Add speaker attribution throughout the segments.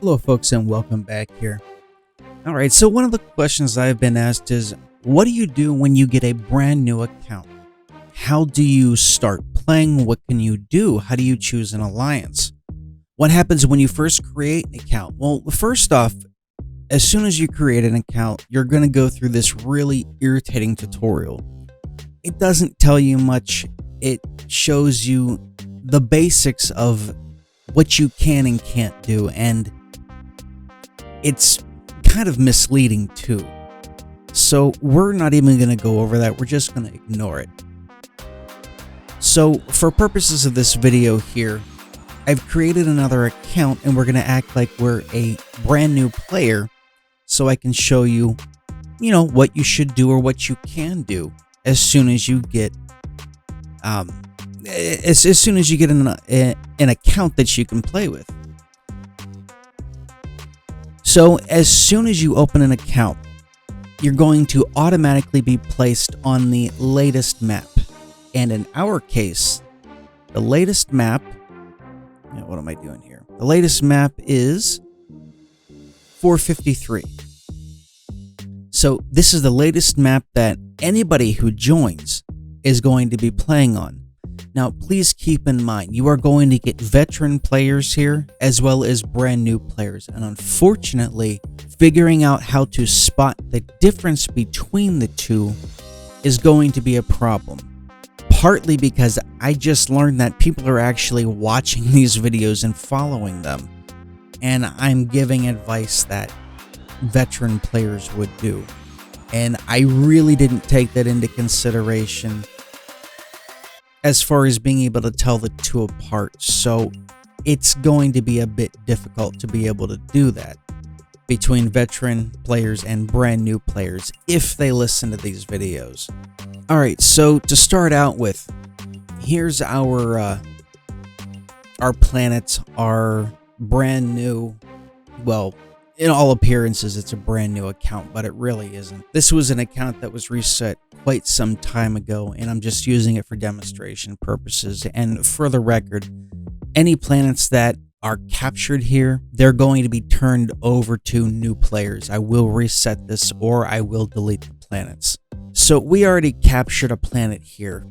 Speaker 1: Hello, folks, and welcome back here. All right, so one of the questions I've been asked is what do you do when you get a brand new account? How do you start playing? What can you do? How do you choose an alliance? What happens when you first create an account? Well, first off, as soon as you create an account, you're going to go through this really irritating tutorial. It doesn't tell you much, it shows you the basics of what you can and can't do, and it's kind of misleading too. So we're not even going to go over that. We're just going to ignore it. So for purposes of this video here, I've created another account and we're going to act like we're a brand new player so I can show you, what you should do or what you can do as soon as you get as soon as you get an account that you can play with. So as soon as you open an account, you're going to automatically be placed on the latest map. And in our case, the latest map, what am I doing here? The latest map is 453. So this is the latest map that anybody who joins is going to be playing on. Now, please keep in mind, you are going to get veteran players here as well as brand new players. And unfortunately, figuring out how to spot the difference between the two is going to be a problem. Partly because I just learned that people are actually watching these videos and following them. And I'm giving advice that veteran players would do. And I really didn't take that into consideration as far as being able to tell the two apart. So it's going to be a bit difficult to be able to do that between veteran players and brand new players if they listen to these videos. All right, so to start out with, here's our planets are brand new. Well, in all appearances, it's a brand new account, but it really isn't. This was an account that was reset quite some time ago, and I'm just using it for demonstration purposes. And for the record, any planets that are captured here, they're going to be turned over to new players. I will reset this or I will delete the planets. So we already captured a planet here.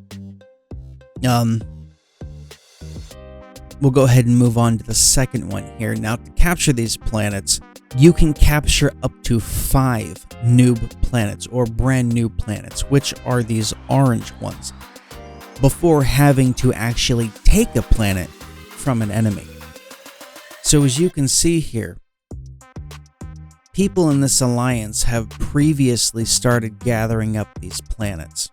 Speaker 1: We'll go ahead and move on to the second one here. Now, to capture these planets, you can capture up to 5 noob planets or brand new planets, which are these orange ones, before having to actually take a planet from an enemy. So as you can see here, people in this alliance have previously started gathering up these planets.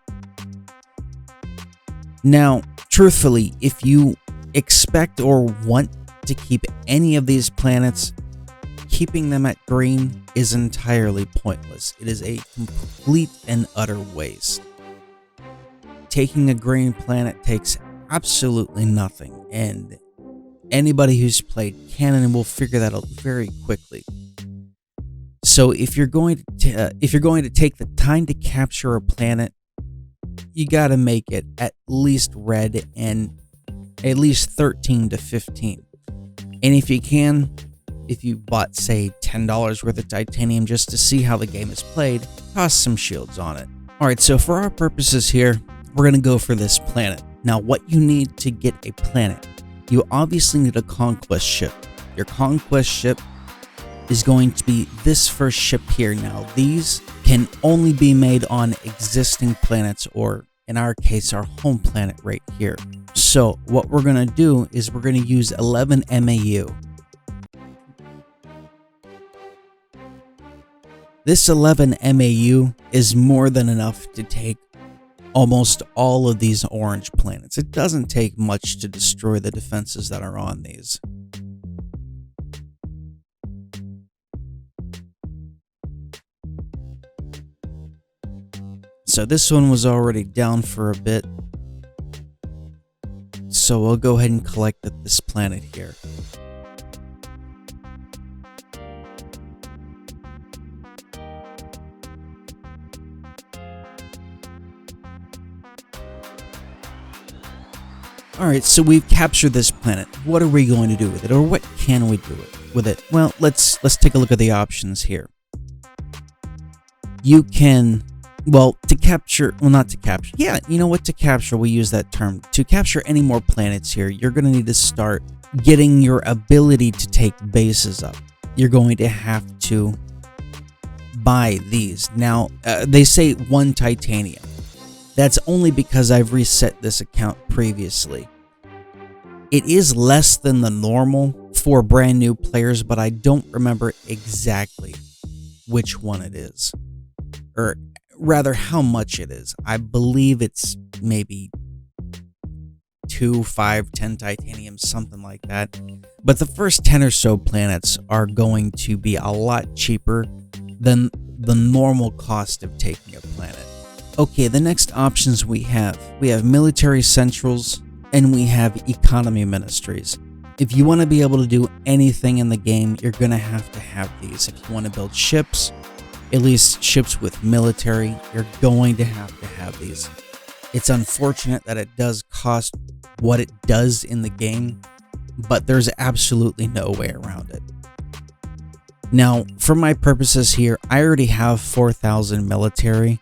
Speaker 1: Now, truthfully, if you expect or want to keep any of these planets, keeping them at green is entirely pointless. It is a complete and utter waste. Taking a green planet takes absolutely nothing, and anybody who's played Canon will figure that out very quickly. So if you're going to take the time to capture a planet, you got to make it at least red and at least 13 to 15. And if you can, if you bought, say, $10 worth of titanium just to see how the game is played, toss some shields on it. Alright, so for our purposes here, we're going to go for this planet. Now, what you need to get a planet, you obviously need a conquest ship. Your conquest ship is going to be this first ship here. Now, these can only be made on existing planets, or in our case, our home planet right here. So what we're going to do is we're going to use 11 MAU. This 11 MAU is more than enough to take almost all of these orange planets. It doesn't take much to destroy the defenses that are on these. So this one was already down for a bit. So we'll go ahead and collect this planet here. Alright, so we've captured this planet. What are we going to do with it? Or what can we do with it? Well, let's take a look at the options here. You can, well, to capture, well, not to capture. Yeah, you know what? To capture, we use that term. To capture any more planets here, you're going to need to start getting your ability to take bases up. You're going to have to buy these. Now, they say 1 titanium. That's only because I've reset this account previously. It is less than the normal for brand new players, but I don't remember exactly which one it is. Or rather, how much it is. I believe it's maybe 2, 5, 10 titanium, something like that. But the first 10 or so planets are going to be a lot cheaper than the normal cost of taking a planet. Okay, the next options we have military centrals and we have economy ministries. If you want to be able to do anything in the game, you're going to have these. If you want to build ships, at least ships with military, you're going to have these. It's unfortunate that it does cost what it does in the game, but there's absolutely no way around it. Now, for my purposes here, I already have 4,000 military,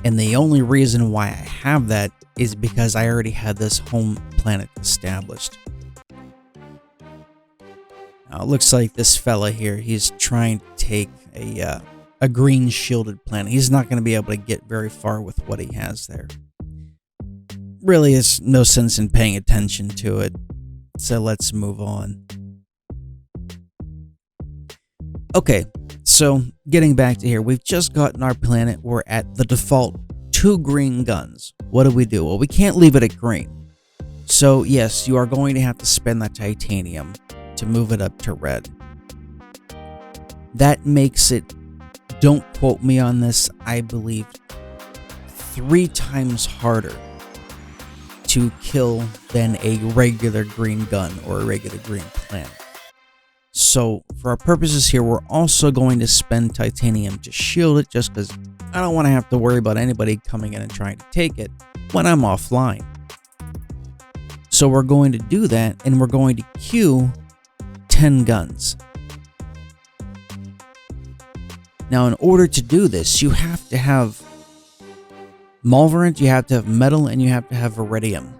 Speaker 1: and the only reason why I have that is because I already had this home planet established. Now, it looks like this fella here, he's trying to take a green shielded planet. He's not going to be able to get very far with what he has there. Really, there's no sense in paying attention to it, so let's move on. Okay, so getting back to here, we've just gotten our planet. We're at the default 2 green guns. What do? Well, we can't leave it at green. So yes, you are going to have to spend that titanium to move it up to red. That makes it, don't quote me on this, I believe 3 times harder to kill than a regular green gun or a regular green planet. So for our purposes here, we're also going to spend titanium to shield it, just because I don't want to have to worry about anybody coming in and trying to take it when I'm offline. So we're going to do that, and we're going to queue 10 guns. Now, in order to do this, you have to have Malverant, you have to have metal, and you have to have iridium.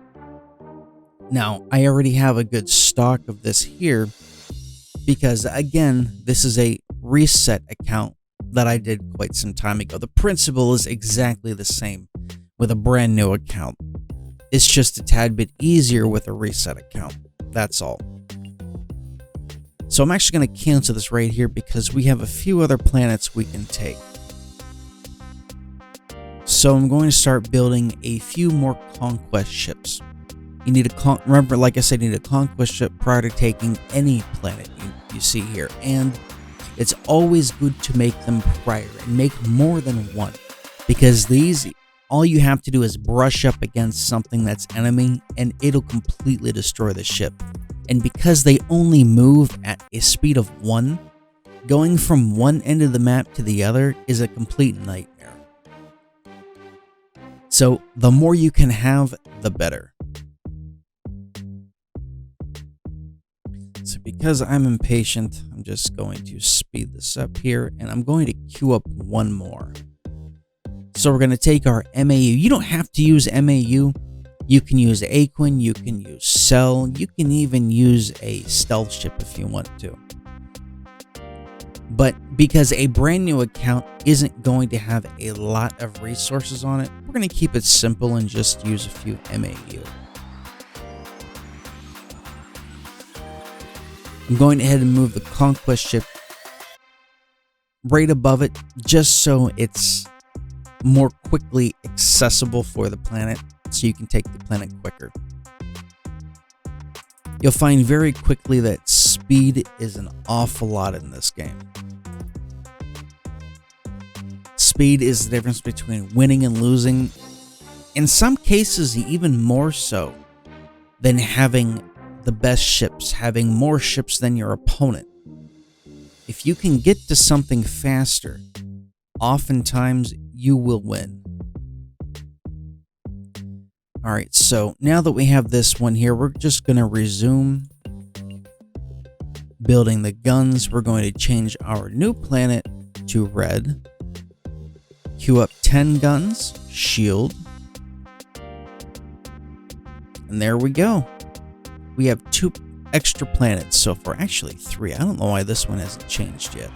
Speaker 1: Now, I already have a good stock of this here, because again, this is a reset account that I did quite some time ago. The principle is exactly the same with a brand new account. It's just a tad bit easier with a reset account. That's all. So I'm actually going to cancel this right here because we have a few other planets we can take. So I'm going to start building a few more conquest ships. You need a remember, like I said, you need a conquest ship prior to taking any planet you see here. And it's always good to make them prior and make more than one, because these, all you have to do is brush up against something that's enemy and it'll completely destroy the ship. And because they only move at a speed of 1, going from one end of the map to the other is a complete nightmare. So the more you can have, the better. So because I'm impatient, I'm just going to speed this up here, and I'm going to queue up one more. So we're going to take our MAU. You don't have to use MAU. You can use Aquin, you can use Cell, you can even use a stealth ship if you want to. But because a brand new account isn't going to have a lot of resources on it, we're going to keep it simple and just use a few MAU. I'm going ahead and move the conquest ship right above it, just so it's more quickly accessible for the planet, so you can take the planet quicker. You'll find very quickly that speed is an awful lot in this game. Speed is the difference between winning and losing, in some cases even more so than having the best ships, having more ships than your opponent. If you can get to something faster, oftentimes you will win. All right, so now that we have this one here, we're just going to resume building the guns. We're going to change our new planet to red. Queue up 10 guns, shield. And there we go. We have 2 extra planets so far. Actually, 3. I don't know why this one hasn't changed yet.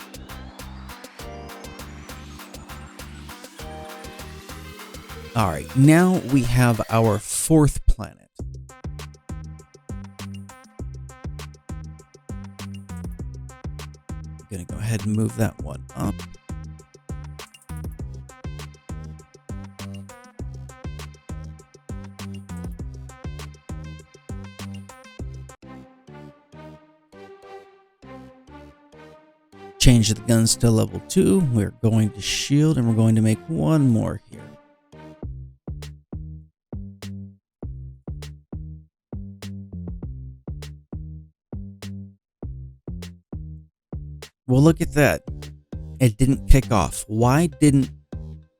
Speaker 1: Alright, now we have our 4th planet. I'm going to go ahead and move that one up. Change the guns to level 2. We're going to shield, and we're going to make one more here. Well, look at that. It didn't kick off. Why didn't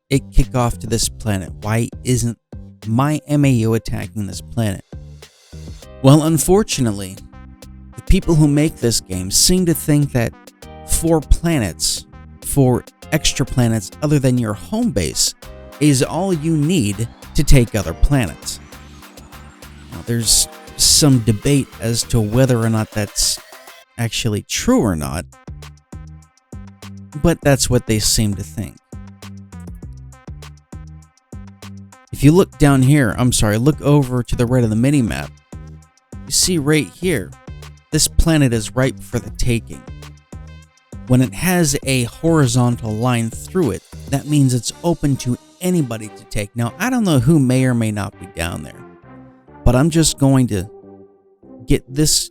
Speaker 1: it kick off to this planet? Why isn't my MAU attacking this planet? Well, unfortunately, the people who make this game seem to think that 4 planets, 4 extra planets other than your home base, is all you need to take other planets. Now, there's some debate as to whether or not that's actually true or not, but that's what they seem to think. If you look down here, look over to the right of the mini-map, you see right here, this planet is ripe for the taking. When it has a horizontal line through it, that means it's open to anybody to take. Now, I don't know who may or may not be down there, but I'm just going to get this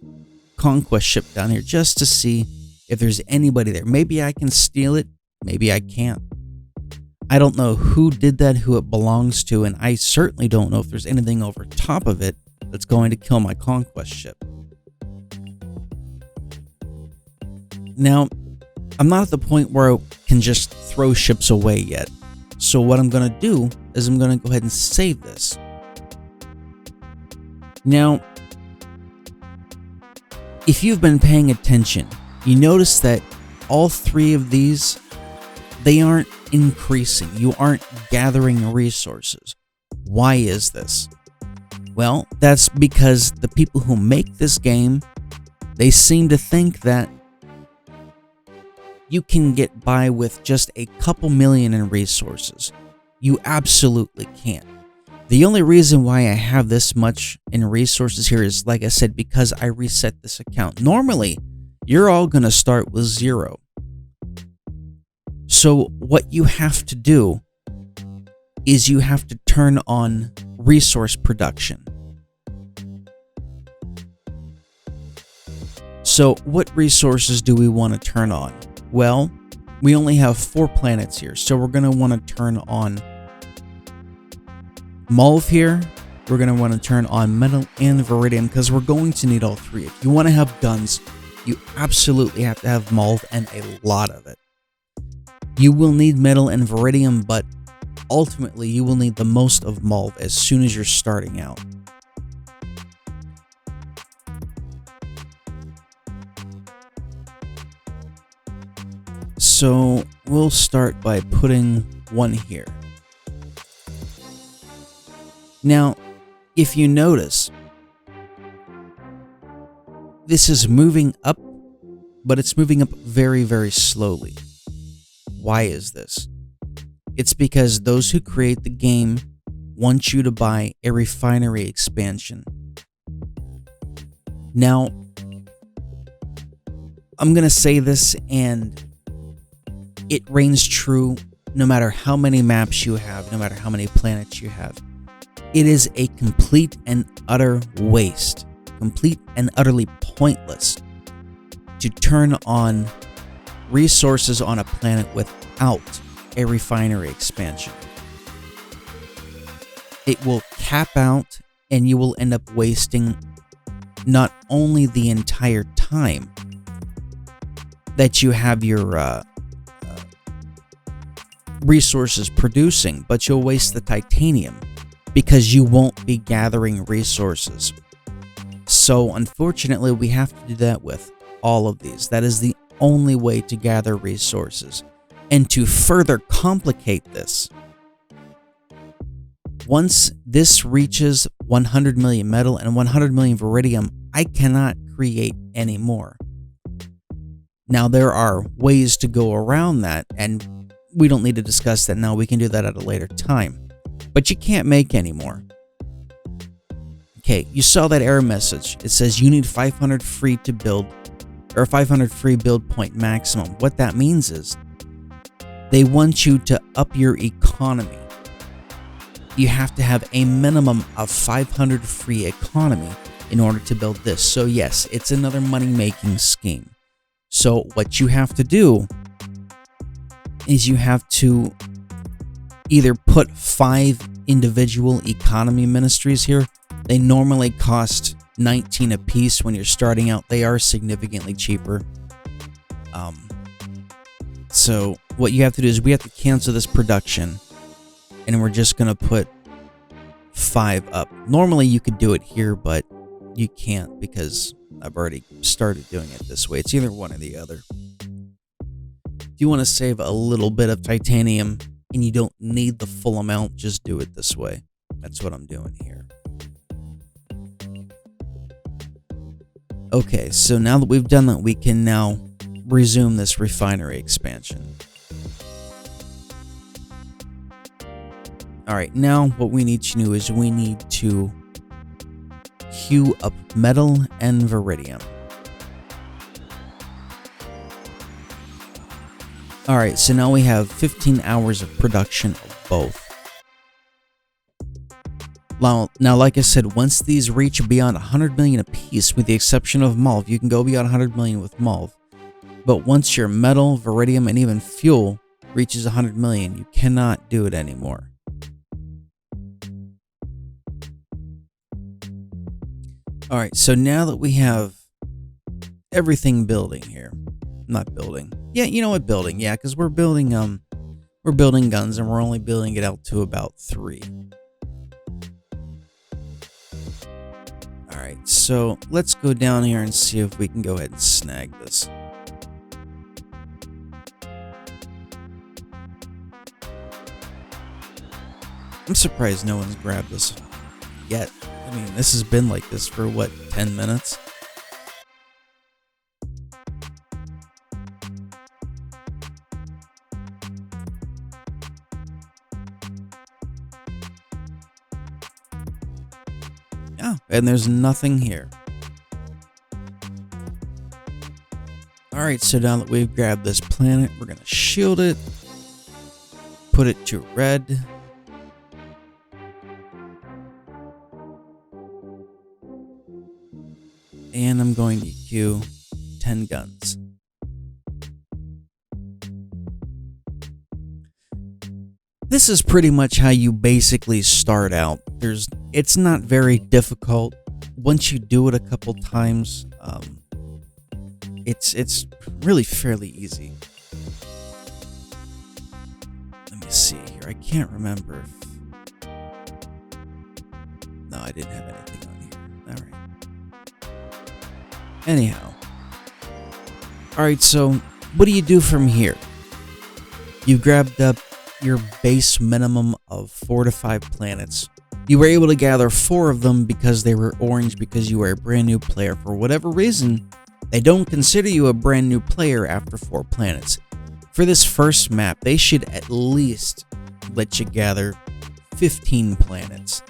Speaker 1: conquest ship down here just to see if there's anybody there. Maybe I can steal it, maybe I can't. I don't know who did that, who it belongs to, and I certainly don't know if there's anything over top of it that's going to kill my conquest ship. Now, I'm not at the point where I can just throw ships away yet. So what I'm going to do is I'm going to go ahead and save this. Now, if you've been paying attention, you notice that all 3 of these, they aren't increasing. You aren't gathering resources. Why is this? Well, that's because the people who make this game, they seem to think that you can get by with just a couple million in resources. You absolutely can't. The only reason why I have this much in resources here is, like I said, because I reset this account. Normally, you're all going to start with 0. So what you have to do is you have to turn on resource production. So what resources do we want to turn on? Well, we only have 4 planets here, so we're going to want to turn on Mulv here. We're going to want to turn on Metal and Veridium because we're going to need all 3. If you want to have guns, you absolutely have to have Mulv and a lot of it. You will need Metal and Veridium, but ultimately you will need the most of Mulv as soon as you're starting out. So we'll start by putting one here. Now, if you notice, this is moving up, but it's moving up very, very slowly. Why is this? It's because those who create the game want you to buy a refinery expansion. Now, I'm going to say this, and it reigns true no matter how many maps you have, no matter how many planets you have. It is a complete and utter waste, complete and utterly pointless to turn on resources on a planet without a refinery expansion. It will cap out, and you will end up wasting not only the entire time that you have your resources producing, but you'll waste the titanium. because you won't be gathering resources. So unfortunately, we have to do that with all of these. That is the only way to gather resources. And to further complicate this, once this reaches 100 million metal and 100 million veridium, I cannot create any more. Now, there are ways to go around that, and we don't need to discuss that now. We can do that at a later time. But you can't make any more. Okay, you saw that error message. It says you need 500 free to build, or 500 free build point maximum. What that means is they want you to up your economy. You have to have a minimum of 500 free economy in order to build this. So yes, it's another money-making scheme. So what you have to do is you have to either put 5 individual economy ministries here. They normally cost 19 a piece when you're starting out. They are significantly cheaper. So what you have to do is we have to cancel this production, and we're just going to put 5 up. Normally you could do it here, but you can't because I've already started doing it this way. It's either one or the other. If you want to save a little bit of titanium and you don't need the full amount, just do it this way. That's what I'm doing here. Okay, so now that we've done that, we can now resume this refinery expansion. Alright, now what we need to do is we need to queue up metal and veridium. Alright, so now we have 15 hours of production of both. Now, like I said, once these reach beyond 100 million apiece, with the exception of MOLV, you can go beyond 100 million with MOLV. But once your metal, veridium, and even fuel reaches 100 million, you cannot do it anymore. Alright, so now that we have everything building here, not building. Yeah, you know what, building. Yeah, because we're building guns, and we're only building it out to about 3. Alright, so let's go down here and see if we can go ahead and snag this. I'm surprised no one's grabbed this yet. I mean, this has been like this for, what, 10 minutes? Yeah, and there's nothing here. Alright, so now that we've grabbed this planet, we're going to shield it, put it to red. And I'm going to queue 10 guns. This is pretty much how you basically start out. It's not very difficult. Once you do it a couple times, it's really fairly easy. Let me see here. I can't remember if... No, I didn't have anything on here. All right. Anyhow. Alright, so what do you do from here? You grabbed up your base minimum of 4 to 5 planets. You were able to gather 4 of them because they were orange because you were a brand new player. For whatever reason, they don't consider you a brand new player after 4 planets. For this first map, they should at least let you gather 15 planets.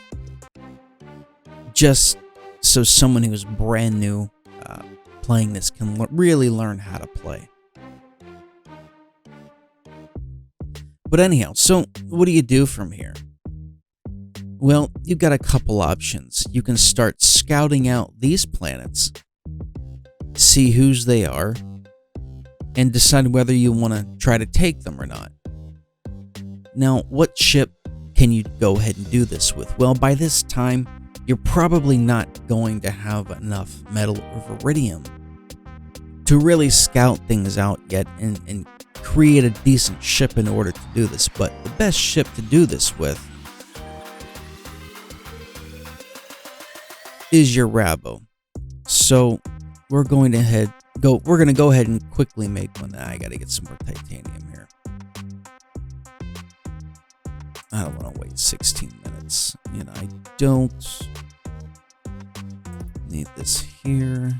Speaker 1: Just so someone who's brand new playing this can really learn how to play. But anyhow, so what do you do from here? Well, you've got a couple options. You can start scouting out these planets, see whose they are, and decide whether you want to try to take them or not. Now, what ship can you go ahead and do this with? Well, by this time, you're probably not going to have enough metal or veridium to really scout things out yet and create a decent ship in order to do this. But the best ship to do this with is your Rabo. So we're going to go ahead and quickly make one. I gotta get some more titanium here. I don't want to wait 16 minutes. I don't need this here.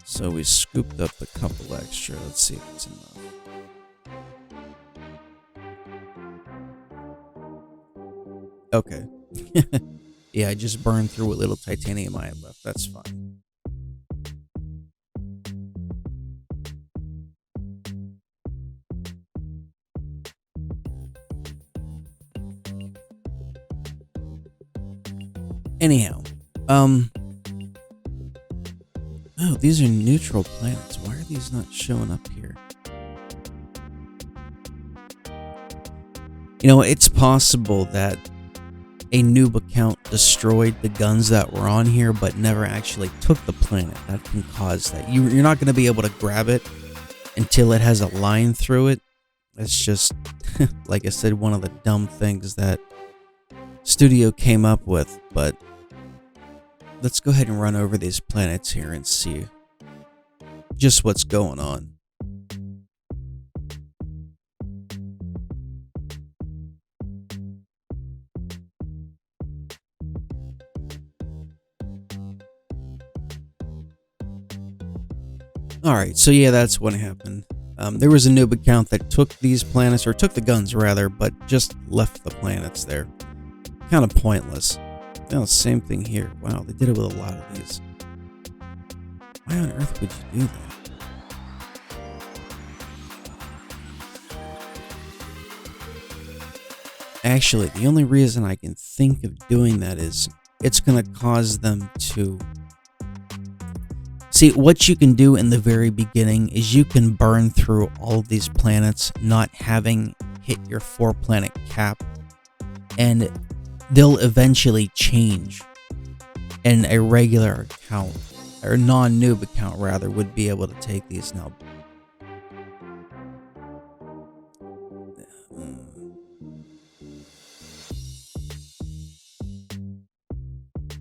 Speaker 1: So we scooped up a couple extra. Let's see if it's enough. Okay. Yeah, I just burned through what little titanium I had left. That's fine. Anyhow, oh, these are neutral planets. Why are these not showing up here? It's possible that a noob account destroyed the guns that were on here, but never actually took the planet. That can cause that. You're not going to be able to grab it until it has a line through it. It's just, like I said, one of the dumb things that Studio came up with. But let's go ahead and run over these planets here and see just what's going on. Alright, so yeah, that's what happened. There was a noob account that took these planets, or took the guns rather, but just left the planets there. Kind of pointless. Oh, same thing here. Wow, they did it with a lot of these. Why on earth would you do that? Actually, the only reason I can think of doing that is it's going to cause them to... See, what you can do in the very beginning is you can burn through all of these planets, not having hit your 4-planet cap, and they'll eventually change. And a regular account, or non-noob account rather, would be able to take these now.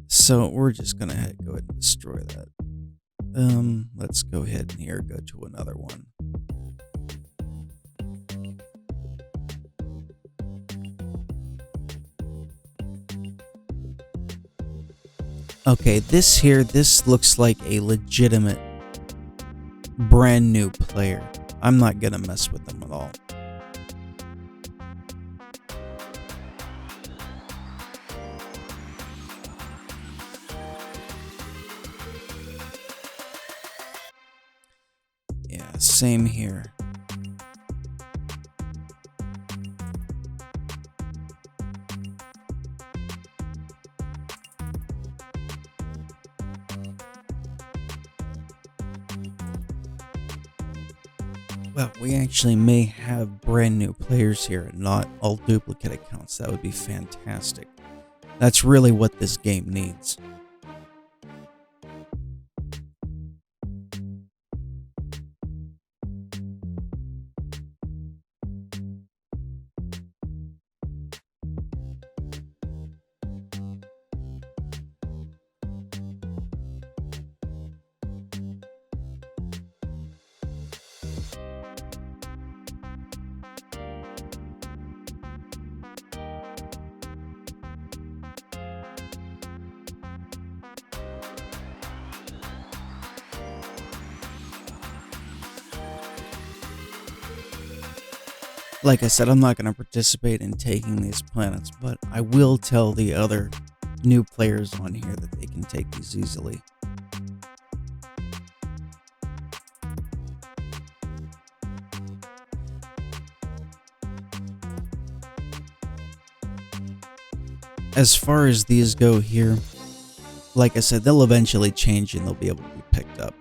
Speaker 1: So we're just gonna go ahead and destroy that. Let's go ahead and here go to another one. Okay, this looks like a legitimate brand new player. I'm not gonna mess with them at all. Yeah, same here. Well, we actually may have brand new players here and not all duplicate accounts. That would be fantastic. That's really what this game needs. Like I said, I'm not going to participate in taking these planets, but I will tell the other new players on here that they can take these easily. As far as these go here, like I said, they'll eventually change and they'll be able to be picked up.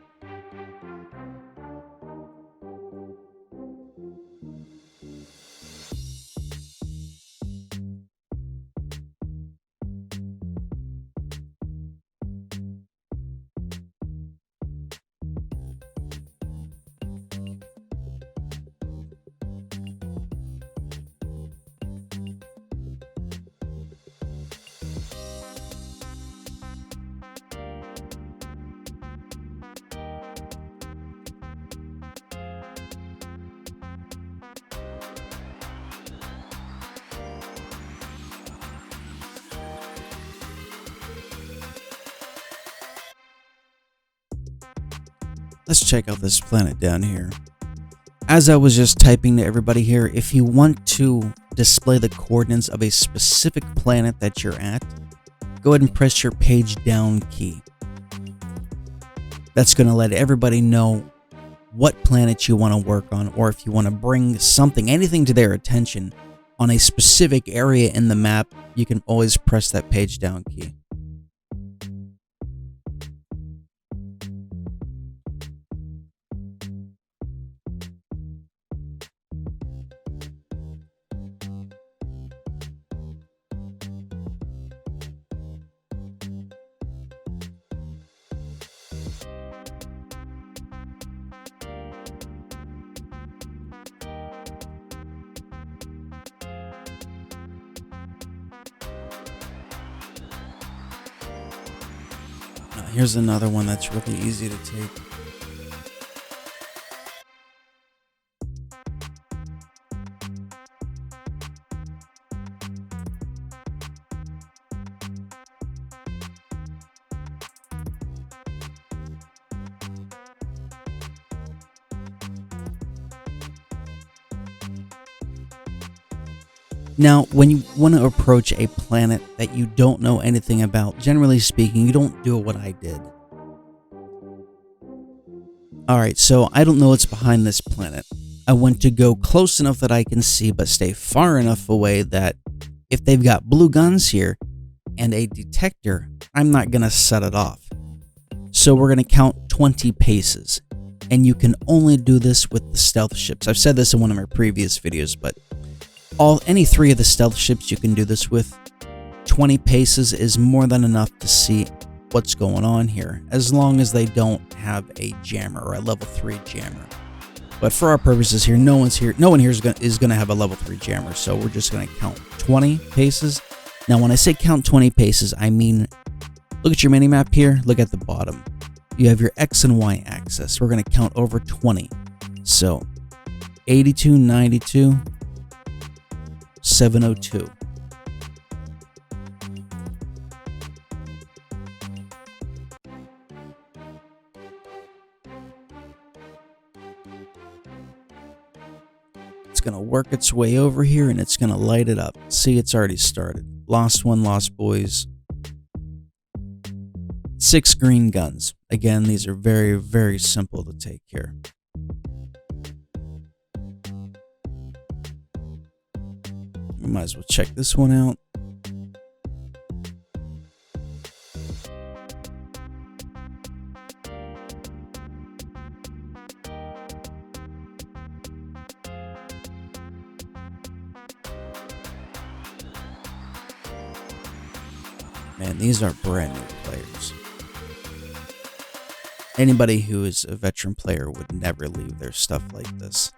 Speaker 1: let's check out this planet down here. As I was just typing to everybody here, if you want to display the coordinates of a specific planet that you're at, go ahead and press your page down key. That's going to let everybody know what planet you want to work on, or if you want to bring something, anything to their attention on a specific area in the map, you can always press that page down key. Here's another one that's really easy to take. Now, when you want to approach a planet that you don't know anything about, generally speaking, you don't do what I did. Alright, so I don't know what's behind this planet. I want to go close enough that I can see, but stay far enough away that if they've got blue guns here and a detector, I'm not going to set it off. So we're going to count 20 paces. And you can only do this with the stealth ships. I've said this in one of my previous videos, but any 3 of the stealth ships you can do this with. 20 paces is more than enough to see what's going on here, as long as they don't have a jammer or a level 3 jammer. But for our purposes here, no one here is going to have a level 3 jammer, so we're just going to count 20 paces. Now, when I say count 20 paces, I mean, look at your minimap here, look at the bottom. You have your X and Y axis. We're going to count over 20. So, 82, 92, 702. It's going to work its way over here and it's going to light it up. See, it's already started. Lost one, lost boys. 6 green guns. Again, these are very, very simple to take here. We might as well check this one out. Man, these are brand new players. Anybody who is a veteran player would never leave their stuff like this.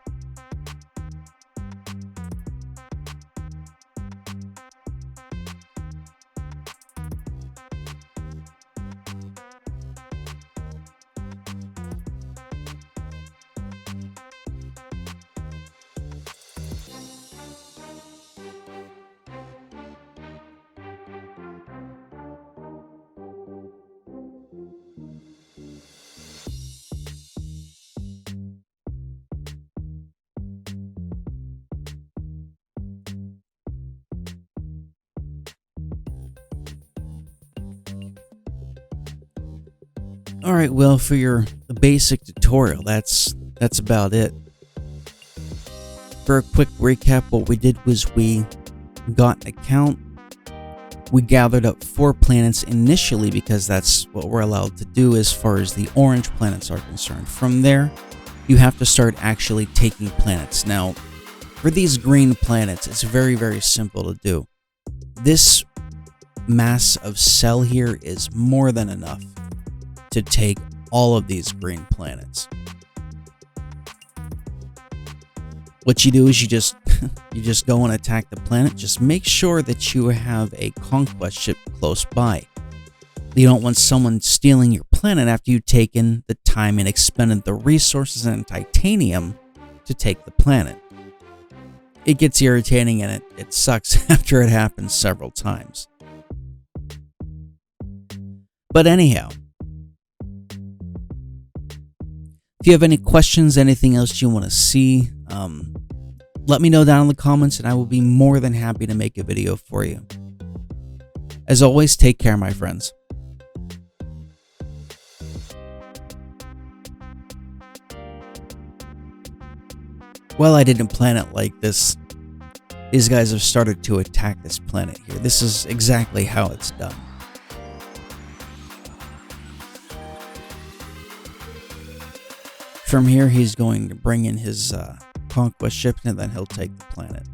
Speaker 1: Alright, well, for your basic tutorial, that's about it. For a quick recap, what we did was we got an account. We gathered up 4 planets initially because that's what we're allowed to do as far as the orange planets are concerned. From there, you have to start actually taking planets. Now, for these green planets, it's very, very simple to do. This mass of cell here is more than enough to take all of these green planets. What you do is you just go and attack the planet. Just make sure that you have a conquest ship close by. You don't want someone stealing your planet after you've taken the time and expended the resources and titanium to take the planet. It gets irritating and it sucks after it happens several times. But anyhow, If you have any questions, anything else you want to see, let me know down in the comments and I will be more than happy to make a video for you. As always, take care, my friends. Well, I didn't plan it like this. These guys have started to attack this planet here. This is exactly how it's done. From here, he's going to bring in his conquest ship, and then he'll take the planet.